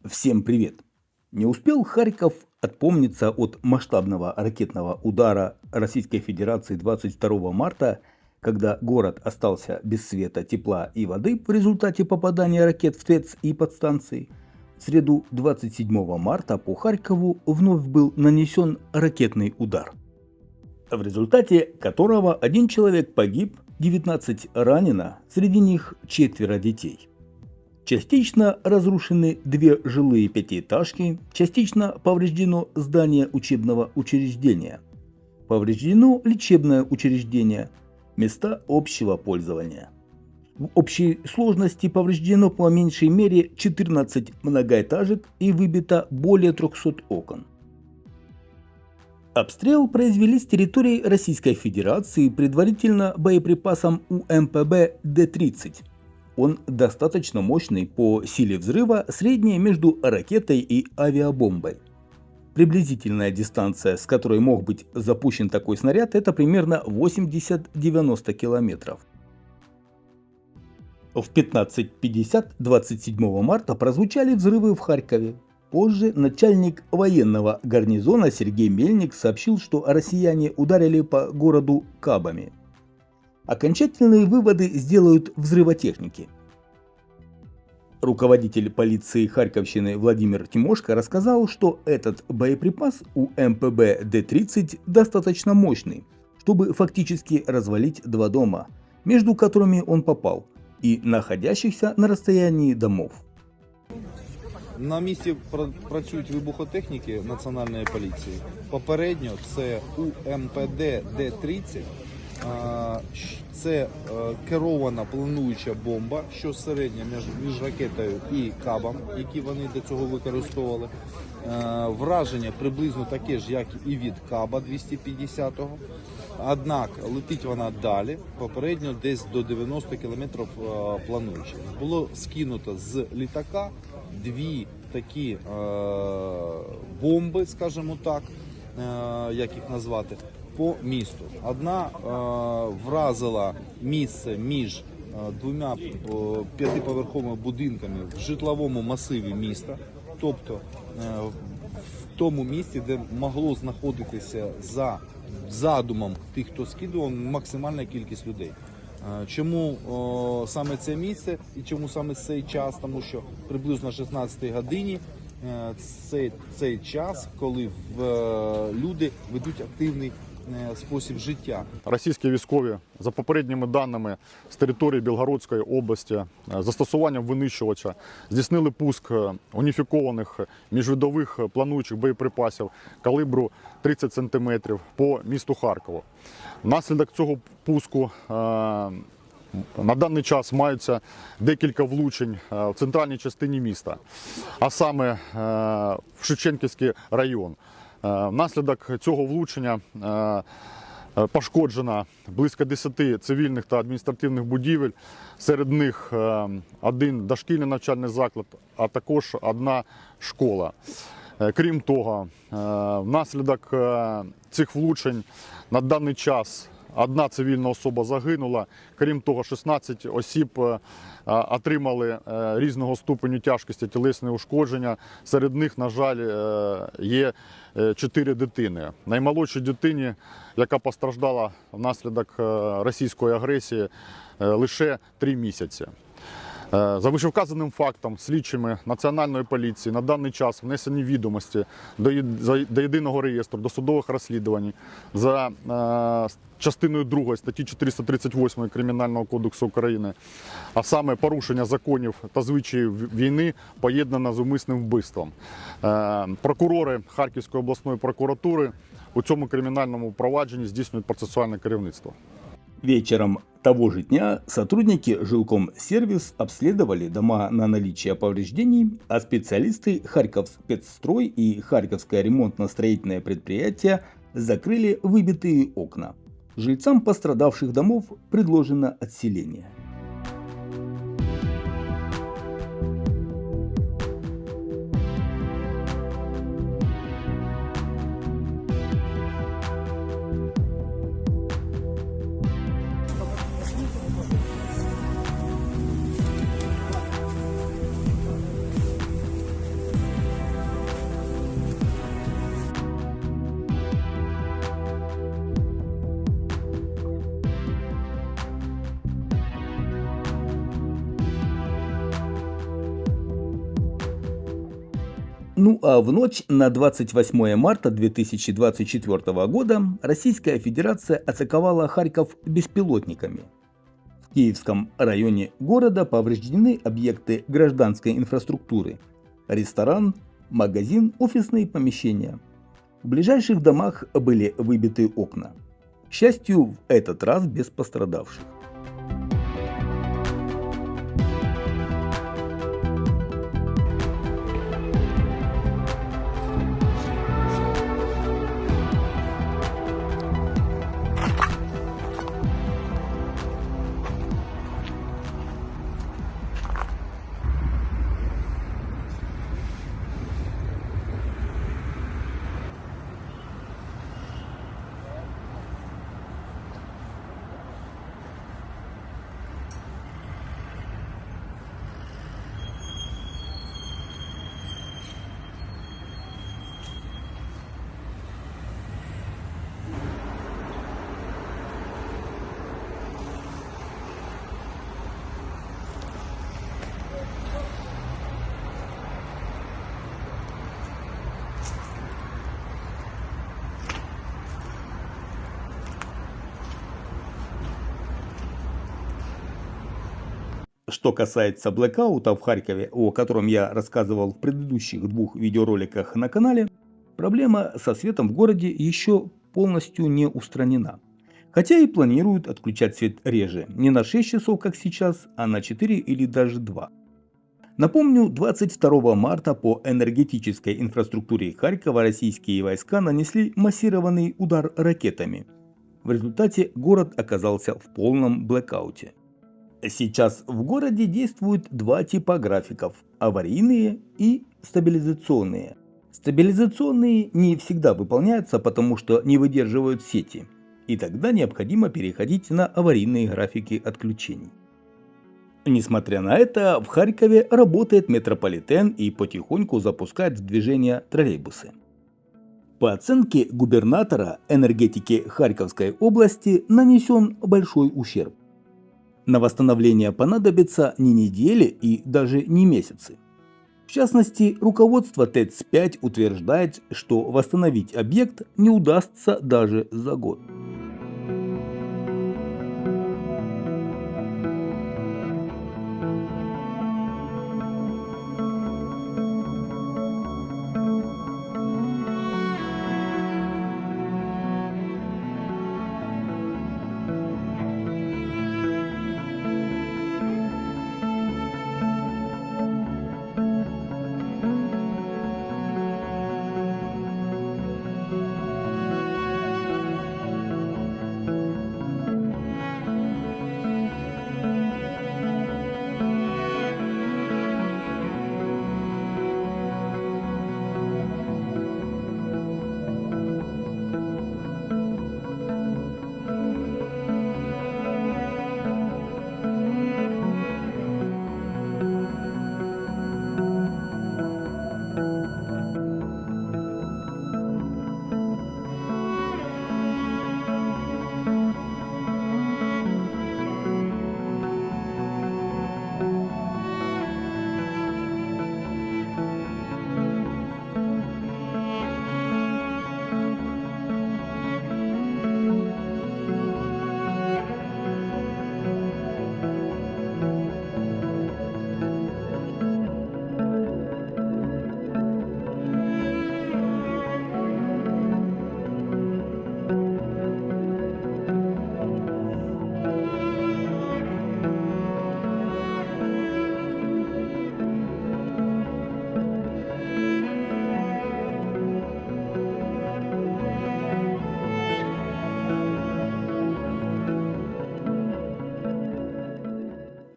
Всем привет! Не успел Харьков отпомниться от масштабного ракетного удара Российской Федерации 22 марта, когда город остался без света, тепла и воды в результате попадания ракет в ТЭЦ и подстанции. В среду 27 марта по Харькову вновь был нанесен ракетный удар, в результате которого один человек погиб, 19 ранено, среди них 4 детей. Частично разрушены 2 жилые пятиэтажки, частично повреждено здание учебного учреждения. Повреждено лечебное учреждение, места общего пользования. В общей сложности повреждено по меньшей мере 14 многоэтажек и выбито более 300 окон. Обстрел произвели с территории Российской Федерации предварительно боеприпасом УМПБ Д-30. Он достаточно мощный, по силе взрыва средняя между ракетой и авиабомбой. Приблизительная дистанция, с которой мог быть запущен такой снаряд, это примерно 80-90 километров. В 15:50 27 марта прозвучали взрывы в Харькове. Позже начальник военного гарнизона Сергей Мельник сообщил, что россияне ударили по городу кабами. Окончательные выводы сделают взрывотехники. Руководитель полиции Харьковщины Владимир Тимошко рассказал, что этот боеприпас УМПБ Д-30 достаточно мощный, чтобы фактически развалить 2 дома, между которыми он попал, и находящихся на расстоянии домов. На місці працюють вибухотехніки Національної поліції. Попередньо це УМПД Д-30. Це керована плануюча бомба, що середня між ракетою і кабом, які вони до цього використовували. Враження приблизно таке ж, як і від каба 250-го. Однак летить вона далі, попередньо десь до 90 км плануючи. Було скинуто з літака 2 такі бомби, скажімо так, як їх назвати, по місту. Одна вразила місце між 2 5-поверховими будинками в житловому масиві міста, тобто в тому місці, де могло знаходитися за задумом тих, хто скидував, максимальна кількість людей. Чому саме це місце і чому саме цей час? Тому що приблизно 16-й годині цей час, коли люди ведуть активний спосіб життя. Російські військові, за попередніми даними, з території Білгородської області застосуванням винищувача здійснили пуск уніфікованих міжвидових плануючих боєприпасів калібру 30 см по місту Харкову. Внаслідок цього пуску на даний час маються декілька влучень в центральній частині міста, а саме в Шевченківський район. Внаслідок цього влучення пошкоджено близько 10 цивільних та адміністративних будівель, серед них 1 дошкільний навчальний заклад, а також 1 школа. Крім того, внаслідок цих влучень на даний час 1 цивільна особа загинула, крім того, 16 осіб отримали різного ступеню тяжкості тілесні ушкодження. Серед них, на жаль, є 4 дитини. Наймолодшій дитині, яка постраждала внаслідок російської агресії, лише 3 місяці. За вищевказаним фактом слідчими Національної поліції на даний час внесені відомості до єдиного реєстру досудових розслідувань за частиною 2 статті 438 Кримінального кодексу України, а саме порушення законів та звичаїв війни поєднано з умисним вбивством. Прокурори Харківської обласної прокуратури у цьому кримінальному провадженні здійснюють процесуальне керівництво. Вечером того же дня сотрудники Жилкомсервис обследовали дома на наличие повреждений, а специалисты Харьковспецстрой и Харьковское ремонтно-строительное предприятие закрыли выбитые окна. Жильцам пострадавших домов предложено отселение. Ну а в ночь на 28 марта 2024 года Российская Федерация атаковала Харьков беспилотниками. В Киевском районе города повреждены объекты гражданской инфраструктуры – ресторан, магазин, офисные помещения. В ближайших домах были выбиты окна. К счастью, в этот раз без пострадавших. Что касается блэкаута в Харькове, о котором я рассказывал в предыдущих двух видеороликах на канале, проблема со светом в городе еще полностью не устранена. Хотя и планируют отключать свет реже, не на 6 часов, как сейчас, а на 4 или даже 2. Напомню, 22 марта по энергетической инфраструктуре Харькова российские войска нанесли массированный удар ракетами. В результате город оказался в полном блэкауте. Сейчас в городе действуют два типа графиков – аварийные и стабилизационные. Стабилизационные не всегда выполняются, потому что не выдерживают сети, и тогда необходимо переходить на аварийные графики отключений. Несмотря на это, в Харькове работает метрополитен и потихоньку запускает в движение троллейбусы. По оценке губернатора, энергетике Харьковской области нанесен большой ущерб. На восстановление понадобится не недели и даже не месяцы. В частности, руководство ТЭЦ-5 утверждает, что восстановить объект не удастся даже за год.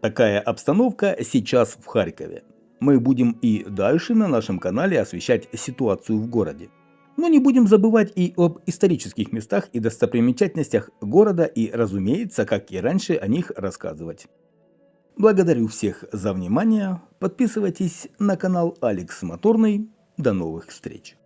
Такая обстановка сейчас в Харькове. Мы будем и дальше на нашем канале освещать ситуацию в городе. Но не будем забывать и об исторических местах и достопримечательностях города и, разумеется, как и раньше, о них рассказывать. Благодарю всех за внимание. Подписывайтесь на канал Алекс Моторный. До новых встреч.